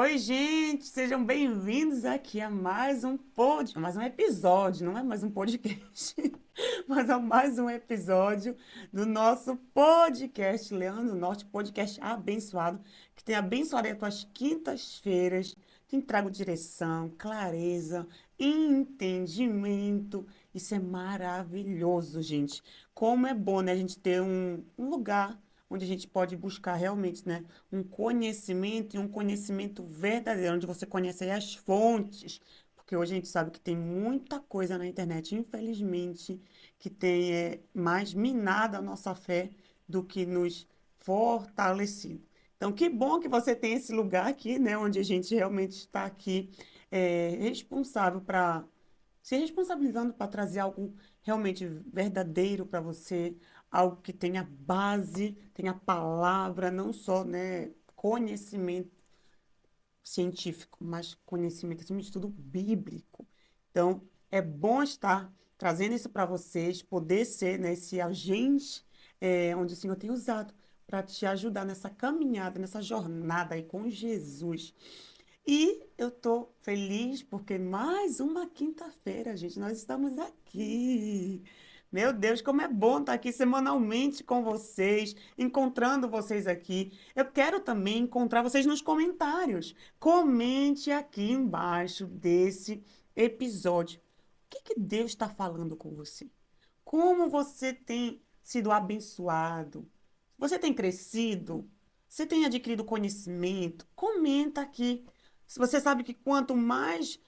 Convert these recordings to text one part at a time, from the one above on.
Oi, gente, sejam bem-vindos aqui a mais um episódio, não é mais um podcast, mas a mais um episódio do nosso podcast Leandro Norte, podcast abençoado, que tem abençoado as tuas quintas-feiras, te trago direção, clareza, entendimento. Isso é maravilhoso, gente. Como é bom, né, a gente ter um lugar onde a gente pode buscar realmente, né, um conhecimento e um conhecimento verdadeiro, onde você conhece aí as fontes, porque hoje a gente sabe que tem muita coisa na internet, infelizmente, que tem mais minado a nossa fé do que nos fortalecido. Então, que bom que você tem esse lugar aqui, né, onde a gente realmente está aqui responsável para se responsabilizando para trazer algo realmente verdadeiro para você, algo que tenha base, tenha palavra, não só, né, conhecimento científico, mas conhecimento, acima de tudo, bíblico. Então, é bom estar trazendo isso para vocês, poder ser, né, esse agente onde o Senhor tem usado para te ajudar nessa caminhada, nessa jornada aí com Jesus. E eu estou feliz porque mais uma quinta-feira, gente, nós estamos aqui. Meu Deus, como é bom estar aqui semanalmente com vocês, encontrando vocês aqui. Eu quero também encontrar vocês nos comentários. Comente aqui embaixo desse episódio. O que que Deus está falando com você? Como você tem sido abençoado? Você tem crescido? Você tem adquirido conhecimento? Comenta aqui. Se você sabe que quanto mais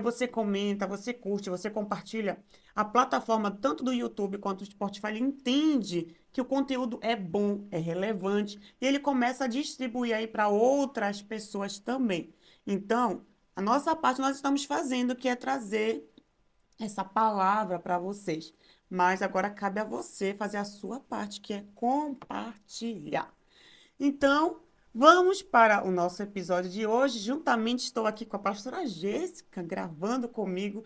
você comenta, você curte, você compartilha, a plataforma tanto do YouTube quanto do Spotify ele entende que o conteúdo é bom, é relevante e ele começa a distribuir aí para outras pessoas também. Então, a nossa parte nós estamos fazendo, que é trazer essa palavra para vocês. Mas agora cabe a você fazer a sua parte, que é compartilhar. Então, vamos para o nosso episódio de hoje. Juntamente estou aqui com a pastora Jéssica, gravando comigo,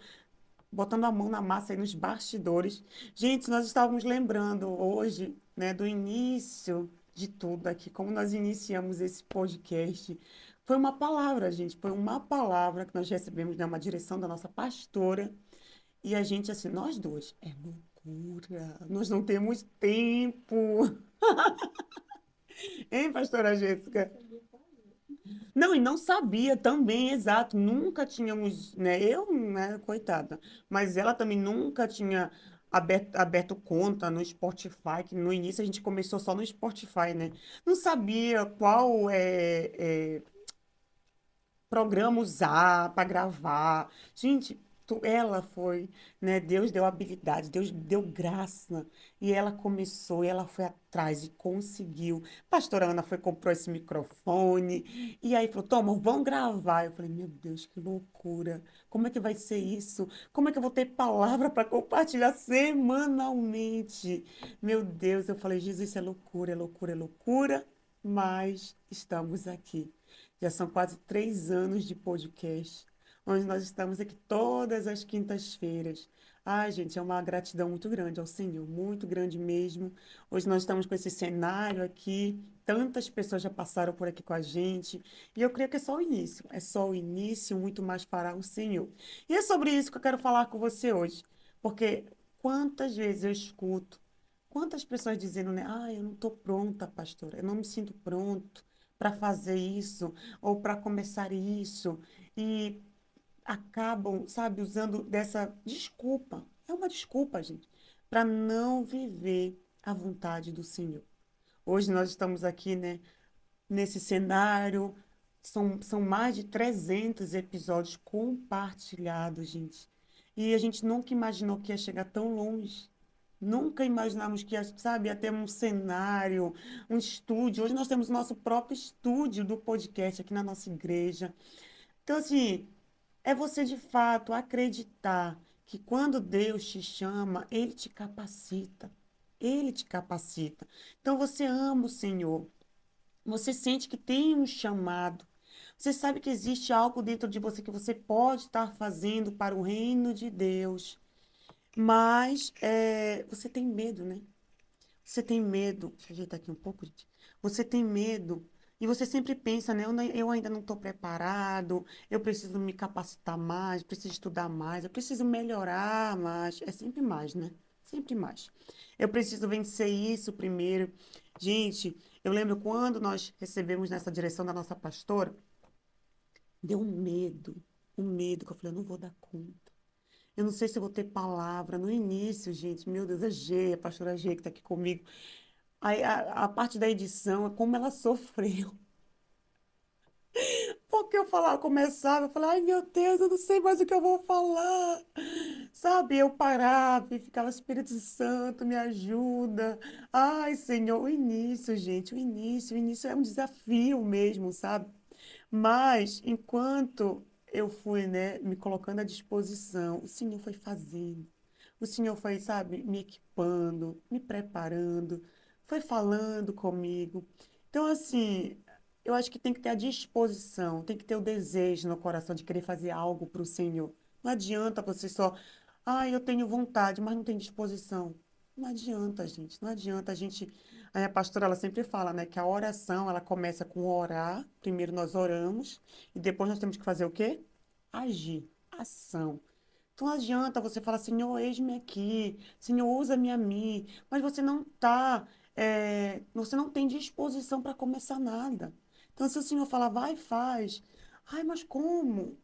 botando a mão na massa aí nos bastidores. Gente, nós estávamos lembrando hoje, né, do início de tudo aqui, como nós iniciamos esse podcast. Foi uma palavra, gente, foi uma palavra que nós recebemos, né, uma direção da nossa pastora. E a gente, assim, nós dois, é loucura, nós não temos tempo. Hein, pastora Jéssica? Não, e não sabia também, exato, nunca tínhamos, né, eu, né, coitada, mas ela também nunca tinha aberto conta no Spotify, que no início a gente começou só no Spotify, né? Não sabia qual programa usar para gravar. Gente, ela foi, né? Deus deu habilidade, Deus deu graça. E ela começou, e ela foi atrás e conseguiu. Pastora Ana foi, comprou esse microfone. E aí falou: Toma, vamos gravar. Eu falei: Meu Deus, que loucura. Como é que vai ser isso? Como é que eu vou ter palavra para compartilhar semanalmente? Meu Deus, eu falei: Jesus, isso é loucura, é loucura, é loucura. Mas estamos aqui. Já são quase 3 anos de podcast, onde nós estamos aqui todas as quintas-feiras. Ai, gente, é uma gratidão muito grande ao Senhor, muito grande mesmo. Hoje nós estamos com esse cenário aqui, tantas pessoas já passaram por aqui com a gente, e eu creio que é só o início, muito mais fará o Senhor. E é sobre isso que eu quero falar com você hoje, porque quantas vezes eu escuto, quantas pessoas dizendo, né, eu não estou pronta, pastora, eu não me sinto pronto para fazer isso ou para começar isso e acabam, sabe, usando dessa desculpa. É uma desculpa, gente, para não viver a vontade do Senhor. Hoje nós estamos aqui, né, nesse cenário, são mais de 300 episódios compartilhados, gente. E a gente nunca imaginou que ia chegar tão longe. Nunca imaginamos que ia, sabe, ia ter um cenário, um estúdio. Hoje nós temos o nosso próprio estúdio do podcast aqui na nossa igreja. Então, assim, é você de fato acreditar que quando Deus te chama, Ele te capacita. Ele te capacita. Então, você ama o Senhor. Você sente que tem um chamado. Você sabe que existe algo dentro de você que você pode estar fazendo para o reino de Deus. Mas você tem medo, né? Você tem medo. Deixa eu ajeitar aqui um pouco, gente. Você tem medo. E você sempre pensa, né? Eu ainda não estou preparado, eu preciso me capacitar mais, preciso estudar mais, eu preciso melhorar mais. É sempre mais, né? Sempre mais. Eu preciso vencer isso primeiro. Gente, eu lembro quando nós recebemos nessa direção da nossa pastora, deu um medo, que eu falei, eu não vou dar conta. Eu não sei se eu vou ter palavra. No início, gente, meu Deus, a pastora G que está aqui comigo. Aí, a parte da edição, como ela sofreu. Porque eu falava, começava, eu falava, ai meu Deus, eu não sei mais o que eu vou falar. Sabe, eu parava e ficava, Espírito Santo, me ajuda. Ai, Senhor, o início, gente, o início é um desafio mesmo, sabe? Mas, enquanto eu fui, né, me colocando à disposição, o Senhor foi fazendo. O Senhor foi, sabe, me equipando, me preparando, foi falando comigo. Então, assim, eu acho que tem que ter a disposição, tem que ter o desejo no coração de querer fazer algo para o Senhor. Não adianta você só, eu tenho vontade, mas não tem disposição. Não adianta, gente, não adianta a gente. A minha pastora, ela sempre fala, né, que a oração, ela começa com orar, primeiro nós oramos, e depois nós temos que fazer o quê? Agir, ação. Então não adianta você falar, Senhor, eis-me aqui, Senhor, usa-me a mim, mas você não tem disposição para começar nada. Então, se o Senhor falar, vai, faz. Ai, mas como?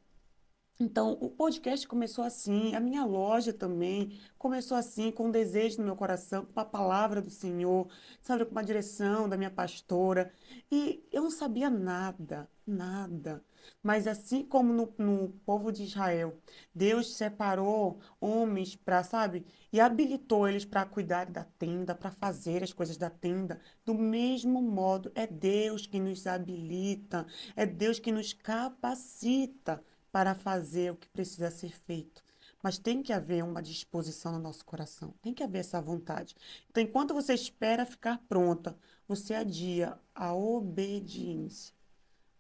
Então, o podcast começou assim, a minha loja também começou assim, com um desejo no meu coração, com a palavra do Senhor, sabe, com uma direção da minha pastora. E eu não sabia nada, nada. Mas assim como no povo de Israel, Deus separou homens para, sabe, e habilitou eles para cuidar da tenda, para fazer as coisas da tenda. Do mesmo modo, é Deus que nos habilita, é Deus que nos capacita para fazer o que precisa ser feito. Mas tem que haver uma disposição no nosso coração, tem que haver essa vontade. Então, enquanto você espera ficar pronta, você adia a obediência.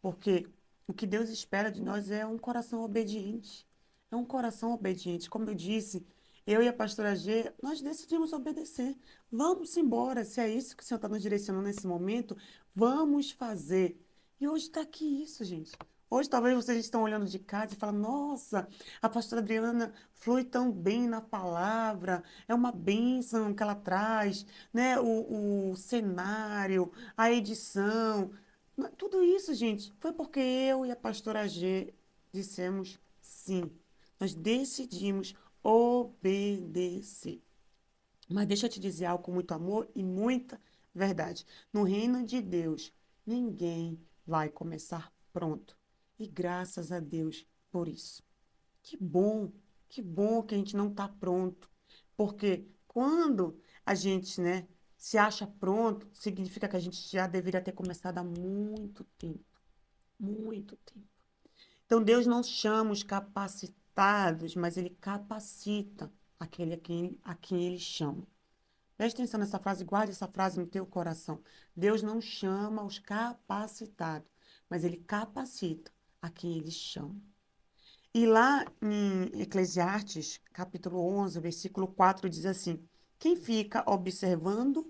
Porque o que Deus espera de nós é um coração obediente. É um coração obediente. Como eu disse, eu e a pastora G, nós decidimos obedecer. Vamos embora. Se é isso que o Senhor está nos direcionando nesse momento, vamos fazer. E hoje está aqui isso, gente. Hoje talvez vocês estão olhando de casa e falam, nossa, a pastora Adriana flui tão bem na palavra, é uma bênção que ela traz, né? O cenário, a edição. Tudo isso, gente, foi porque eu e a pastora G dissemos sim. Nós decidimos obedecer. Mas deixa eu te dizer algo com muito amor e muita verdade. No reino de Deus, ninguém vai começar pronto. E graças a Deus por isso. Que bom que a gente não está pronto. Porque quando a gente, né, se acha pronto, significa que a gente já deveria ter começado há muito tempo. Muito tempo. Então, Deus não chama os capacitados, mas Ele capacita aquele a quem Ele chama. Preste atenção nessa frase, guarde essa frase no teu coração. Deus não chama os capacitados, mas Ele capacita a quem Ele chama. E lá em Eclesiastes, capítulo 11, versículo 4, diz assim: quem fica observando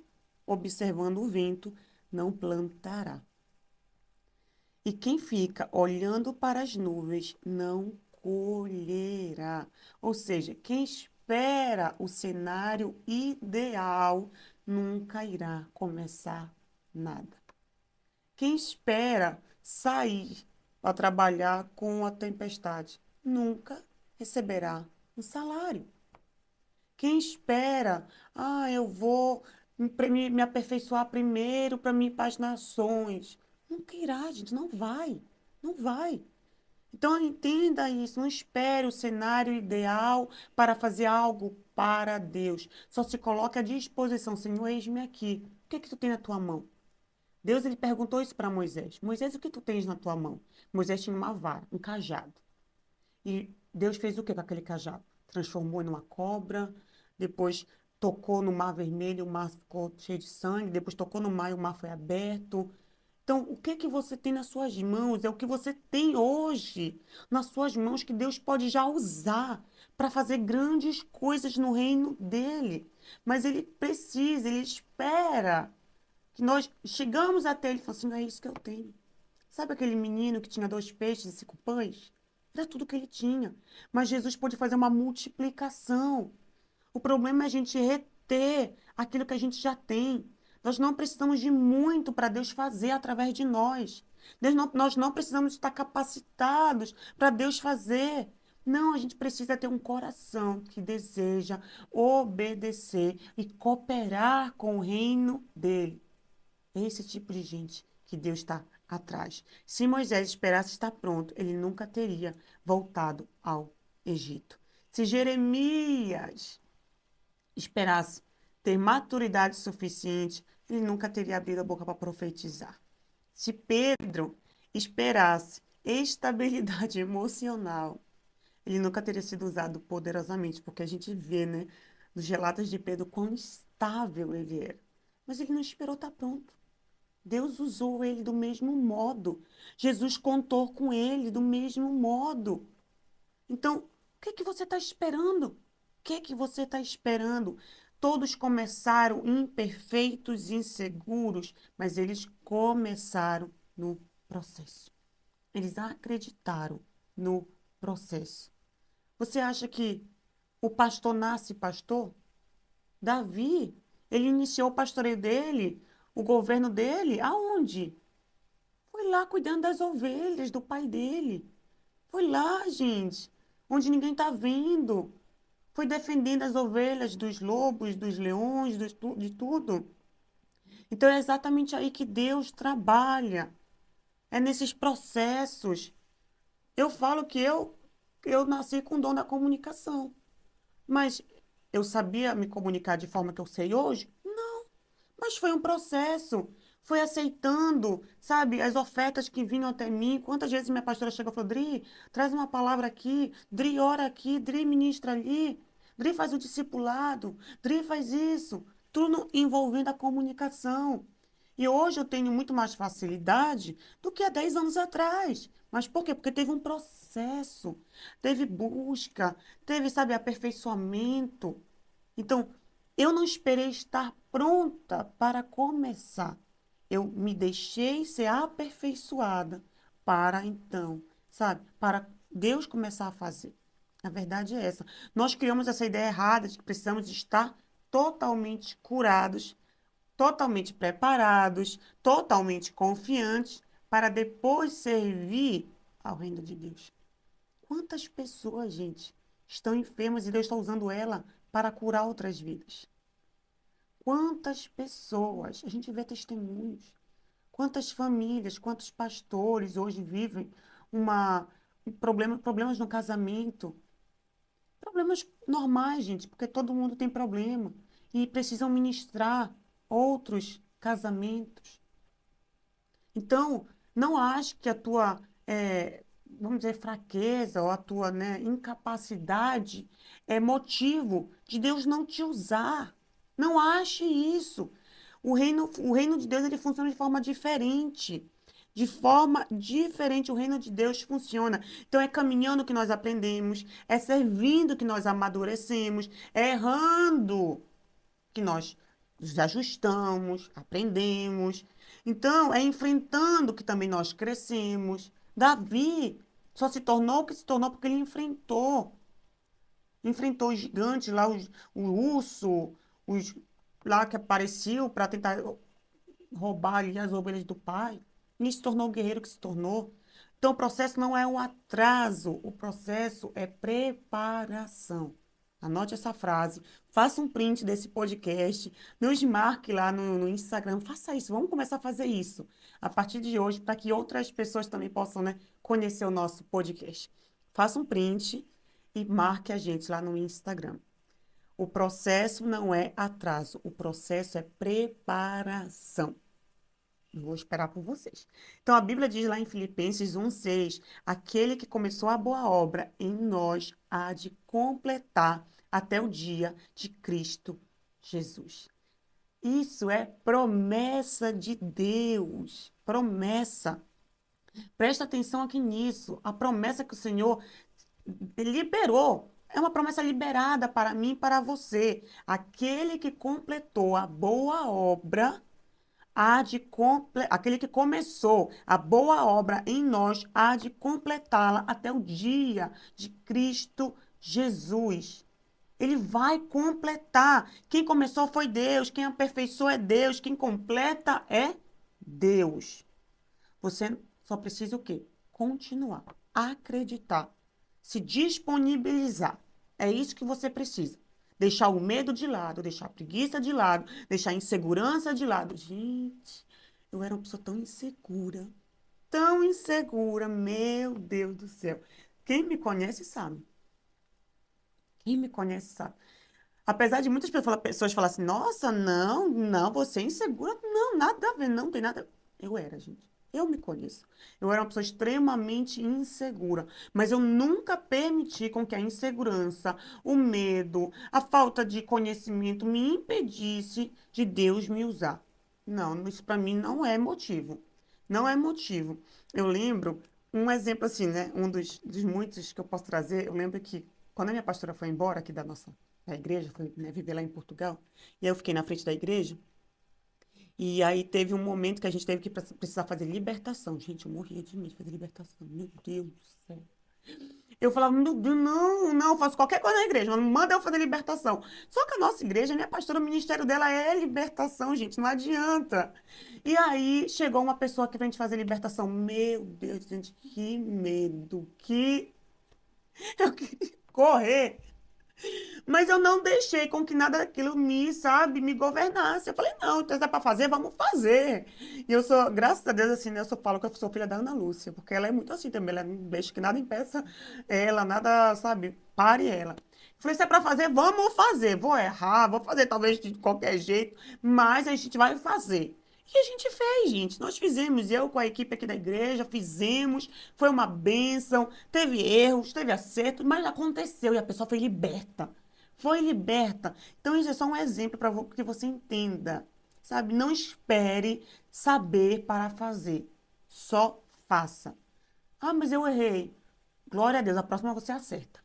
o vento, não plantará. E quem fica olhando para as nuvens não colherá. Ou seja, quem espera o cenário ideal nunca irá começar nada. Quem espera sair para trabalhar com a tempestade nunca receberá um salário. Quem espera, eu vou me aperfeiçoar primeiro para me ir para as nações. Nunca irá, gente, não vai, não vai. Então entenda isso, não espere o cenário ideal para fazer algo para Deus. Só se coloque à disposição, Senhor, eis-me aqui. O que é que tu tem na tua mão? Deus ele perguntou isso para Moisés. Moisés, o que tu tens na tua mão? Moisés tinha uma vara, um cajado. E Deus fez o que com aquele cajado? Transformou em uma cobra, depois tocou no mar vermelho, o mar ficou cheio de sangue, depois tocou no mar e o mar foi aberto. Então, o que que você tem nas suas mãos? É o que você tem hoje nas suas mãos que Deus pode já usar para fazer grandes coisas no reino dele. Mas ele precisa, ele espera. que nós chegamos até ele e falamos assim, não é isso que eu tenho. Sabe aquele menino que tinha 2 peixes e 5 pães? Era tudo que ele tinha. Mas Jesus pôde fazer uma multiplicação. O problema é a gente reter aquilo que a gente já tem. Nós não precisamos de muito para Deus fazer através de nós. Nós não precisamos estar capacitados para Deus fazer. Não, a gente precisa ter um coração que deseja obedecer e cooperar com o reino dele. É esse tipo de gente que Deus está atrás. Se Moisés esperasse estar pronto, ele nunca teria voltado ao Egito. Se Jeremias esperasse ter maturidade suficiente, ele nunca teria abrido a boca para profetizar. Se Pedro esperasse estabilidade emocional, ele nunca teria sido usado poderosamente, porque a gente vê, né, nos relatos de Pedro, quão instável ele era. Mas ele não esperou estar pronto. Deus usou ele do mesmo modo. Jesus contou com ele do mesmo modo. Então, o que é que você está esperando? O que é que você está esperando? Todos começaram imperfeitos, inseguros, mas eles começaram no processo. Eles acreditaram no processo. Você acha que o pastor nasce pastor? Davi, ele iniciou o pastoreio dele, o governo dele, aonde? Foi lá cuidando das ovelhas do pai dele. Foi lá, gente, onde ninguém está vendo. Foi defendendo as ovelhas dos lobos, dos leões, de tudo. Então é exatamente aí que Deus trabalha. É nesses processos. Eu falo que eu nasci com o dom da comunicação. Mas eu sabia me comunicar de forma que eu sei hoje? Mas foi um processo. Foi aceitando, sabe, as ofertas que vinham até mim. Quantas vezes minha pastora chegou e falou, Dri, traz uma palavra aqui, Dri, ora aqui, Dri, ministra ali, Dri, faz o discipulado, Dri, faz isso. Tudo envolvendo a comunicação. E hoje eu tenho muito mais facilidade do que há 10 anos atrás. Mas por quê? Porque teve um processo, teve busca, teve, sabe, aperfeiçoamento. Então, eu não esperei estar pronta para começar. Eu me deixei ser aperfeiçoada para então, sabe, para Deus começar a fazer. A verdade é essa. Nós criamos essa ideia errada de que precisamos estar totalmente curados, totalmente preparados, totalmente confiantes para depois servir ao reino de Deus. Quantas pessoas, gente, estão enfermas e Deus está usando ela para curar outras vidas? Quantas pessoas, a gente vê testemunhos, quantas famílias, quantos pastores hoje vivem problemas no casamento, problemas normais, gente, porque todo mundo tem problema e precisam ministrar outros casamentos. Então, não ache que a tua, vamos dizer, fraqueza ou a tua, né, incapacidade é motivo de Deus não te usar. Não ache isso. O reino de Deus ele funciona de forma diferente. De forma diferente, o reino de Deus funciona. Então, é caminhando que nós aprendemos, é servindo que nós amadurecemos, é errando que nós nos ajustamos, aprendemos. Então, é enfrentando que também nós crescemos. Davi só se tornou o que se tornou porque ele enfrentou. Enfrentou os gigantes lá, o urso, os lá que apareceu para tentar roubar ali as ovelhas do pai. E se tornou o guerreiro que se tornou. Então, o processo não é um atraso, o processo é preparação. Anote essa frase, faça um print desse podcast, nos marque lá no Instagram, faça isso, vamos começar a fazer isso a partir de hoje, para que outras pessoas também possam, né, conhecer o nosso podcast. Faça um print e marque a gente lá no Instagram. O processo não é atraso, o processo é preparação. Vou esperar por vocês. Então, a Bíblia diz lá em Filipenses 1,6: aquele que começou a boa obra em nós há de completar até o dia de Cristo Jesus. Isso é promessa de Deus. Promessa. Presta atenção aqui nisso. A promessa que o Senhor liberou. É uma promessa liberada para mim e para você. Aquele que completou a boa obra aquele que começou a boa obra em nós, há de completá-la até o dia de Cristo Jesus. Ele vai completar. Quem começou foi Deus, quem aperfeiçoou é Deus, quem completa é Deus. Você só precisa o quê? Continuar, acreditar, se disponibilizar. É isso que você precisa. Deixar o medo de lado, deixar a preguiça de lado, deixar a insegurança de lado. Gente, eu era uma pessoa tão insegura, meu Deus do céu. Quem me conhece sabe. Quem me conhece sabe. Apesar de muitas pessoas falarem assim, nossa, não, não, você é insegura. Não, nada a ver, não tem nada. Eu era, gente. Eu me conheço. Eu era uma pessoa extremamente insegura, mas eu nunca permiti com que a insegurança, o medo, a falta de conhecimento me impedisse de Deus me usar. Não, isso para mim não é motivo. Não é motivo. Eu lembro um exemplo assim, né? Um dos muitos que eu posso trazer. Eu lembro que quando a minha pastora foi embora aqui da igreja, foi, né, viver lá em Portugal, e aí eu fiquei na frente da igreja. E aí teve um momento que a gente teve que precisar fazer libertação. Gente, eu morria de medo de fazer libertação. Meu Deus do céu. Eu falava, meu Deus, não, não, eu faço qualquer coisa na igreja, mas não manda eu fazer libertação. Só que a nossa igreja, minha pastora, o ministério dela é libertação, gente, não adianta. E aí chegou uma pessoa aqui pra gente fazer libertação. Meu Deus, gente, que medo, que eu queria correr. Mas eu não deixei com que nada daquilo me, sabe, me governasse. Eu falei, não, então se é para fazer, vamos fazer. E eu sou, graças a Deus, assim, né, eu só falo que eu sou filha da Ana Lúcia, porque ela é muito assim também, ela não deixa que nada impeça ela, nada, sabe, pare ela. Eu falei, se é para fazer, vamos fazer. Vou errar, vou fazer talvez de qualquer jeito, mas a gente vai fazer. E a gente fez, gente. Nós fizemos, eu com a equipe aqui da igreja, fizemos, foi uma bênção, teve erros, teve acertos, mas aconteceu e a pessoa foi liberta. Foi liberta. Então, isso é só um exemplo para que você entenda, sabe? Não espere saber para fazer. Só faça. Ah, mas eu errei. Glória a Deus, a próxima você acerta.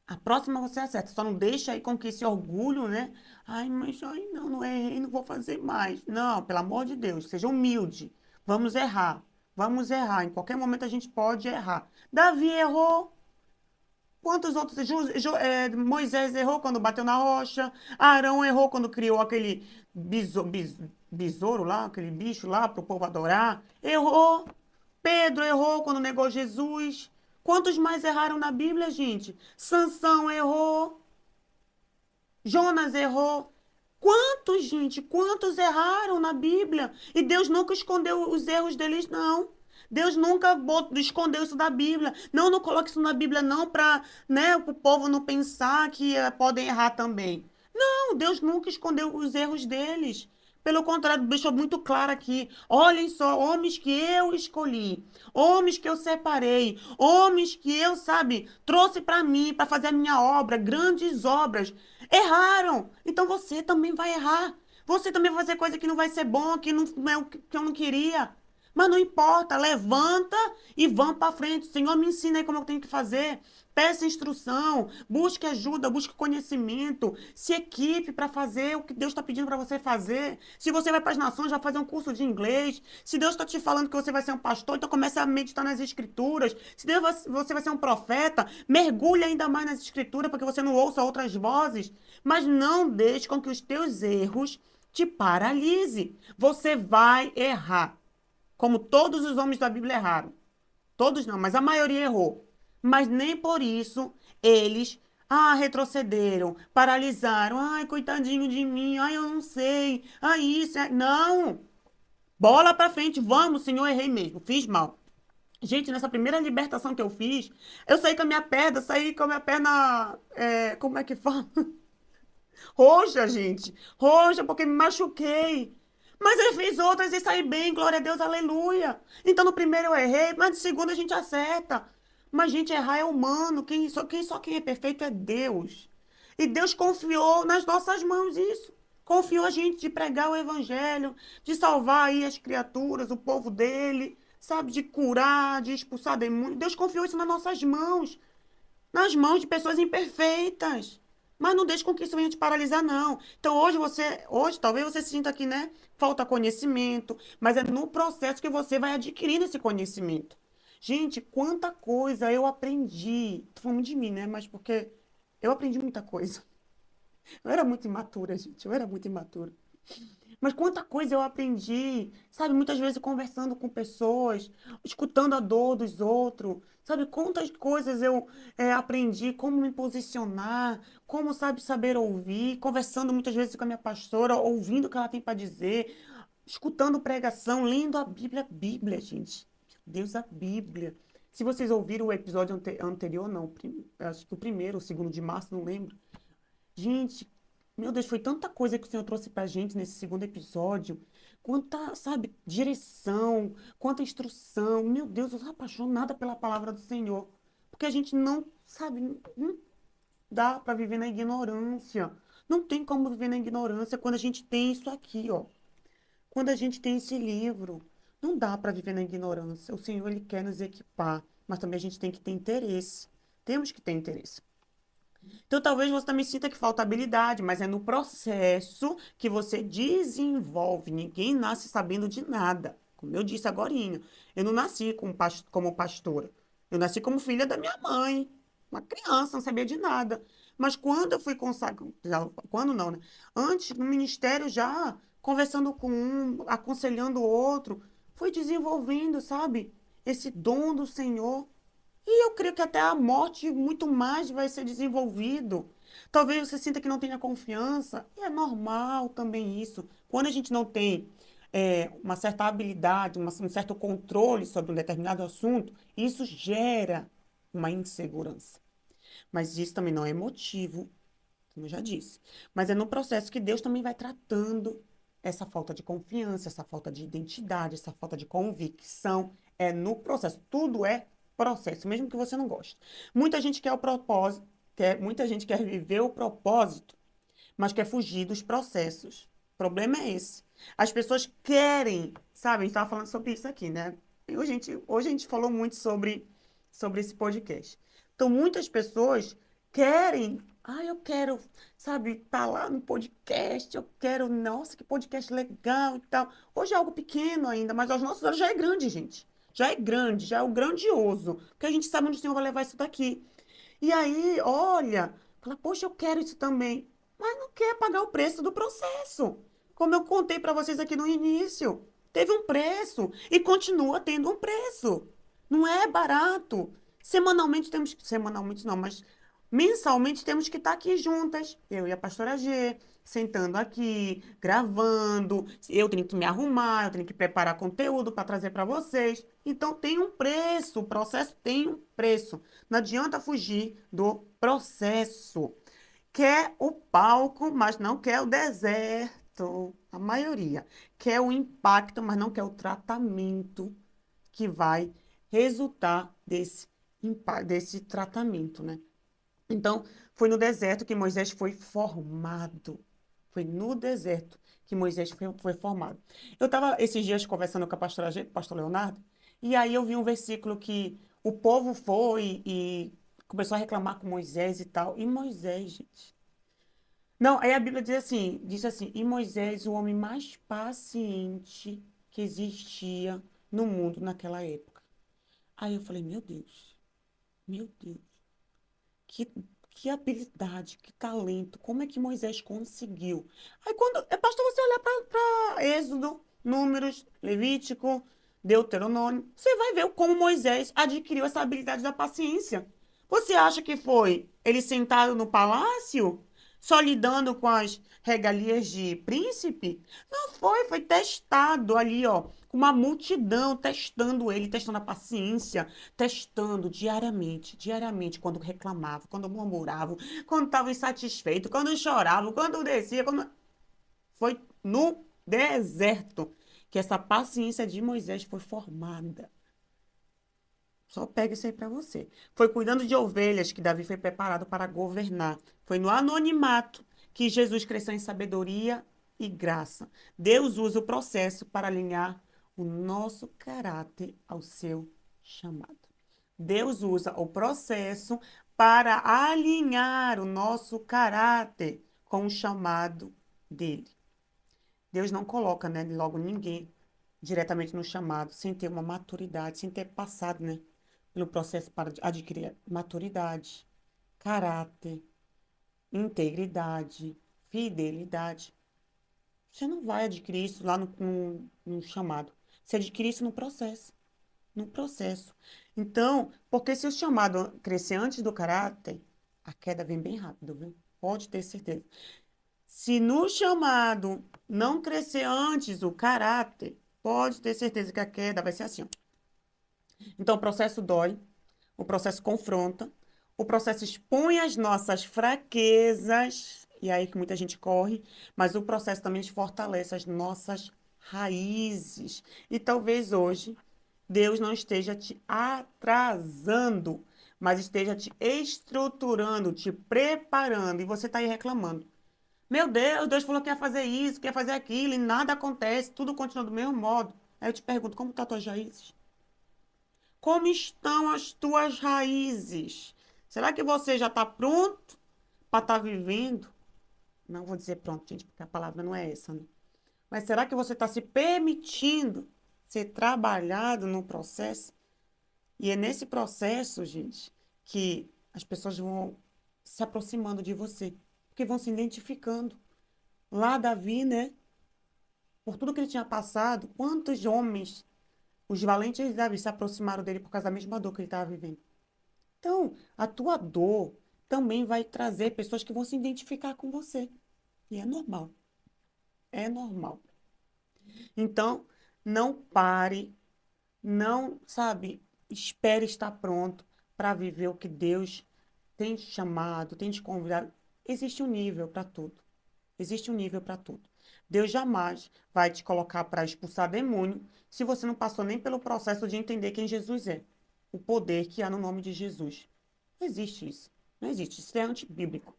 A próxima você acerta. Só não deixa aí com que esse orgulho, né? Ai, mas ai, não, não errei, não vou fazer mais. Não, pelo amor de Deus, seja humilde. Vamos errar. Vamos errar. Em qualquer momento a gente pode errar. Davi errou. Quantos outros? Moisés errou quando bateu na rocha. Arão errou quando criou aquele besouro lá, aquele bicho lá para o povo adorar. Errou. Pedro errou quando negou Jesus. Quantos mais erraram na Bíblia, gente? Sansão errou. Jonas errou. Quantos, gente? Quantos erraram na Bíblia? E Deus nunca escondeu os erros deles, não. Deus nunca escondeu isso da Bíblia. Não, não coloque isso na Bíblia, não, para, né, o povo não pensar que podem errar também. Não, Deus nunca escondeu os erros deles. Pelo contrário, deixou muito claro aqui. Olhem só, homens que eu escolhi, homens que eu separei, homens que eu, sabe, trouxe para mim, para fazer a minha obra, grandes obras. Erraram. Então você também vai errar. Você também vai fazer coisa que não vai ser bom, que não é o que eu não queria. Mas não importa, levanta e vamos para frente. Senhor, me ensina aí como eu tenho que fazer. Peça instrução, busque ajuda, busque conhecimento, se equipe para fazer o que Deus está pedindo para você fazer. Se você vai para as nações, vai fazer um curso de inglês. Se Deus está te falando que você vai ser um pastor, então comece a meditar nas escrituras. Se Deus, você vai ser um profeta, mergulhe ainda mais nas escrituras para que você não ouça outras vozes. Mas não deixe com que os teus erros te paralise. Você vai errar. Como todos os homens da Bíblia erraram. Todos não, mas a maioria errou. Mas nem por isso eles, retrocederam, paralisaram. Ai, coitadinho de mim. Ai, eu não sei. Ai, isso. Não. Bola pra frente. Vamos, Senhor, errei mesmo. Fiz mal. Gente, nessa primeira libertação que eu fiz, eu saí com a minha perna, como é que fala? Roxa, gente. Roxa, porque me machuquei. Mas eu fiz outras e saí bem, glória a Deus, aleluia. Então no primeiro eu errei, mas no segundo a gente acerta. Mas, gente, errar é humano. Quem é perfeito é Deus. E Deus confiou nas nossas mãos isso. Confiou a gente de pregar o evangelho, de salvar aí as criaturas, o povo dele, sabe, de curar, de expulsar demônios. Deus confiou isso nas nossas mãos, nas mãos de pessoas imperfeitas. Mas não deixe com que isso venha te paralisar, não. Então, hoje, talvez você sinta que, né, falta conhecimento, mas é no processo que você vai adquirindo esse conhecimento. Gente, quanta coisa eu aprendi. Tô falando de mim, né? Mas porque eu aprendi muita coisa. Eu era muito imatura, gente. Eu era muito imatura. Mas quanta coisa eu aprendi, sabe? Muitas vezes conversando com pessoas, escutando a dor dos outros, sabe? Quantas coisas eu aprendi, como me posicionar, como, sabe, saber ouvir, conversando muitas vezes com a minha pastora, ouvindo o que ela tem para dizer, escutando pregação, lendo a Bíblia, gente. Meu Deus, a Bíblia. Se vocês ouviram o episódio anterior, não, acho que o primeiro, o segundo de março, não lembro. Gente, meu Deus, foi tanta coisa que o Senhor trouxe pra gente nesse segundo episódio. Quanta, sabe, direção, quanta instrução. Meu Deus, eu sou apaixonada pela palavra do Senhor. Porque a gente não, sabe, não dá para viver na ignorância. Não tem como viver na ignorância quando a gente tem isso aqui, ó. Quando a gente tem esse livro. Não dá para viver na ignorância. O Senhor, Ele quer nos equipar, mas também a gente tem que ter interesse. Temos que ter interesse. Então, talvez você também sinta que falta habilidade, mas é no processo que você desenvolve. Ninguém nasce sabendo de nada. Como eu disse agorinha, eu não nasci como pastora. Eu nasci como filha da minha mãe, uma criança, não sabia de nada. Mas quando eu fui consagrada, quando não, né? Antes, no ministério já, conversando com um, aconselhando o outro, fui desenvolvendo, sabe? Esse dom do Senhor. E eu creio que até a morte muito mais vai ser desenvolvido. Talvez você sinta que não tenha confiança, e é normal também isso. Quando a gente não tem uma certa habilidade, um certo controle sobre um determinado assunto, isso gera uma insegurança. Mas isso também não é motivo, como eu já disse. Mas é no processo que Deus também vai tratando essa falta de confiança, essa falta de identidade, essa falta de convicção. É no processo. Tudo é processo, mesmo que você não goste. Muita gente quer o propósito, muita gente quer viver o propósito, mas quer fugir dos processos. O problema é esse. As pessoas querem, sabe? A gente estava falando sobre isso aqui, né? E hoje a gente falou muito sobre esse podcast. Então, muitas pessoas querem, eu quero, sabe, estar lá no podcast, eu quero, nossa, que podcast legal e tal. Hoje é algo pequeno ainda, mas aos nossos olhos já é grande, gente. Já é grande, já é o grandioso, porque a gente sabe onde o Senhor vai levar isso daqui. E aí, olha, fala, poxa, eu quero isso também, mas não quer pagar o preço do processo. Como eu contei para vocês aqui no início, teve um preço e continua tendo um preço. Não é barato. Semanalmente não, mas mensalmente temos que estar aqui juntas, eu e a pastora G, sentando aqui, gravando. Eu tenho que me arrumar, eu tenho que preparar conteúdo para trazer para vocês. Então tem um preço, o processo tem um preço. Não adianta fugir do processo. Quer o palco, mas não quer o deserto. A maioria quer o impacto, mas não quer o tratamento que vai resultar desse tratamento, né? Então, foi no deserto que Moisés foi formado. Foi no deserto que Moisés foi formado. Eu estava esses dias conversando com a pastora G, com o pastor Leonardo, e aí eu vi um versículo que o povo foi e começou a reclamar com Moisés e tal. E Moisés, gente. Não, aí a Bíblia diz assim, e Moisés, o homem mais paciente que existia no mundo naquela época. Aí eu falei, meu Deus. Que, que habilidade, que talento, como é que Moisés conseguiu? Aí basta você olhar para Êxodo, Números, Levítico, Deuteronômio, você vai ver como Moisés adquiriu essa habilidade da paciência. Você acha que foi ele sentado no palácio, só lidando com as regalias de príncipe? Não foi testado ali, ó, com uma multidão testando ele, testando a paciência, testando diariamente, quando reclamava, quando murmurava, quando estava insatisfeito, quando chorava, quando descia, quando... Foi no deserto que essa paciência de Moisés foi formada. Só pega isso aí para você. Foi cuidando de ovelhas que Davi foi preparado para governar. Foi no anonimato que Jesus cresceu em sabedoria e graça. Deus usa o processo para alinhar o nosso caráter ao seu chamado. Deus usa o processo para alinhar o nosso caráter com o chamado dele. Deus não coloca, né, logo ninguém diretamente no chamado, sem ter uma maturidade, sem ter passado, né, pelo processo para adquirir maturidade, caráter, integridade, fidelidade. Você não vai adquirir isso lá no chamado. Você adquire isso no processo. No processo. Então, porque se o chamado crescer antes do caráter, a queda vem bem rápido, viu? Pode ter certeza. Se no chamado não crescer antes o caráter, pode ter certeza que a queda vai ser assim, ó. Então, o processo dói, o processo confronta, o processo expõe as nossas fraquezas, e é aí que muita gente corre, mas o processo também fortalece as nossas raízes. E talvez hoje Deus não esteja te atrasando, mas esteja te estruturando, te preparando, e você está aí reclamando. Meu Deus, Deus falou que ia fazer isso, que ia fazer aquilo, e nada acontece, tudo continua do mesmo modo. Aí eu te pergunto, como estão as tuas raízes? Como estão as tuas raízes? Será que você já está pronto para estar vivendo? Não vou dizer pronto, gente, porque a palavra não é essa, né? Mas será que você está se permitindo ser trabalhado no processo? E é nesse processo, gente, que as pessoas vão se aproximando de você, porque vão se identificando. Lá, Davi, né? Por tudo que ele tinha passado, quantos homens, os valentes de Davi, se aproximaram dele por causa da mesma dor que ele estava vivendo? Então, a tua dor também vai trazer pessoas que vão se identificar com você. E é normal. É normal. Então, não pare, não, sabe, espere estar pronto para viver o que Deus tem te chamado, tem te convidado. Existe um nível para tudo. Existe um nível para tudo. Deus jamais vai te colocar para expulsar demônio se você não passou nem pelo processo de entender quem Jesus é. O poder que há no nome de Jesus. Não existe isso. Não existe. Isso é antibíblico.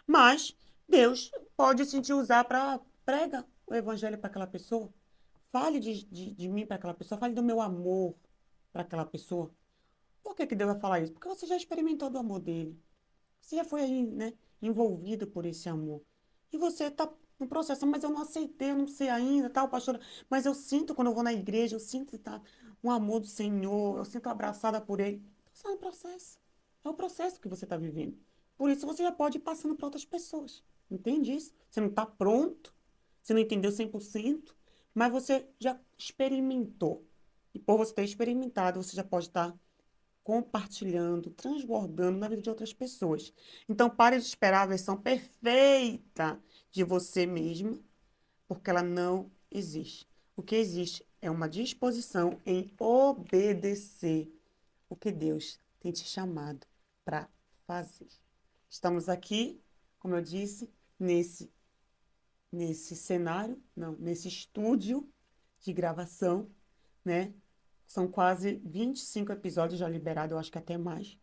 Mas Deus pode sim te usar para pregar o evangelho para aquela pessoa. Fale de mim para aquela pessoa. Fale do meu amor para aquela pessoa. Por que que Deus vai falar isso? Porque você já experimentou do amor dele. Você já foi aí, né, envolvido por esse amor. E você está no processo, mas eu não aceitei, eu não sei ainda, tal, pastora. Mas eu sinto quando eu vou na igreja, eu sinto, tá, um amor do Senhor, eu sinto abraçada por Ele. Então, é um processo. É o processo que você está vivendo. Por isso você já pode ir passando para outras pessoas. Entende isso? Você não está pronto, você não entendeu 100%, mas você já experimentou. E por você ter experimentado, você já pode estar compartilhando, transbordando na vida de outras pessoas. Então, pare de esperar a versão perfeita de você mesmo, porque ela não existe. O que existe é uma disposição em obedecer o que Deus tem te chamado para fazer. Estamos aqui, como eu disse, nesse cenário, não, nesse estúdio de gravação, né? São quase 25 episódios já liberados, eu acho que até mais,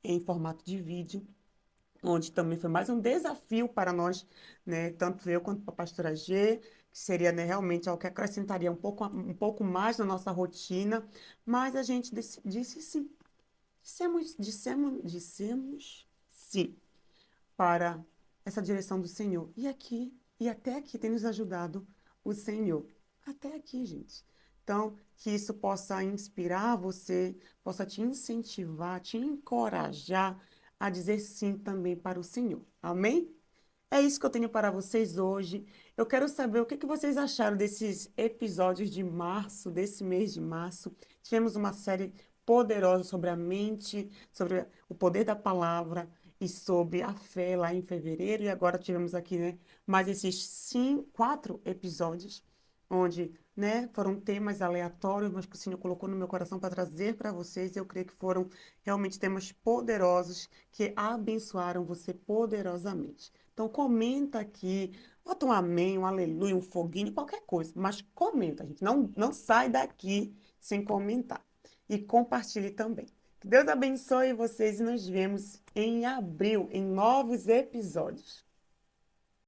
em formato de vídeo, onde também foi mais um desafio para nós, né? Tanto eu quanto a pastora G, que seria, né, realmente algo que acrescentaria um pouco mais na nossa rotina, mas a gente disse sim. Dissemos sim para essa direção do Senhor. E aqui, e até aqui tem nos ajudado o Senhor. Até aqui, gente. Então, que isso possa inspirar você, possa te incentivar, te encorajar a dizer sim também para o Senhor. Amém? É isso que eu tenho para vocês hoje. Eu quero saber o que que vocês acharam desses episódios de março, desse mês de março. Tivemos uma série poderosa sobre a mente, sobre o poder da palavra e sobre a fé lá em fevereiro. E agora tivemos aqui, né, mais esses 4 episódios, onde, né, foram temas aleatórios, mas que o Senhor colocou no meu coração para trazer para vocês. Eu creio que foram realmente temas poderosos que abençoaram você poderosamente. Então, comenta aqui, bota um amém, um aleluia, um foguinho, qualquer coisa, mas comenta, gente. Não sai daqui sem comentar. E compartilhe também. Que Deus abençoe vocês e nos vemos em abril, em novos episódios.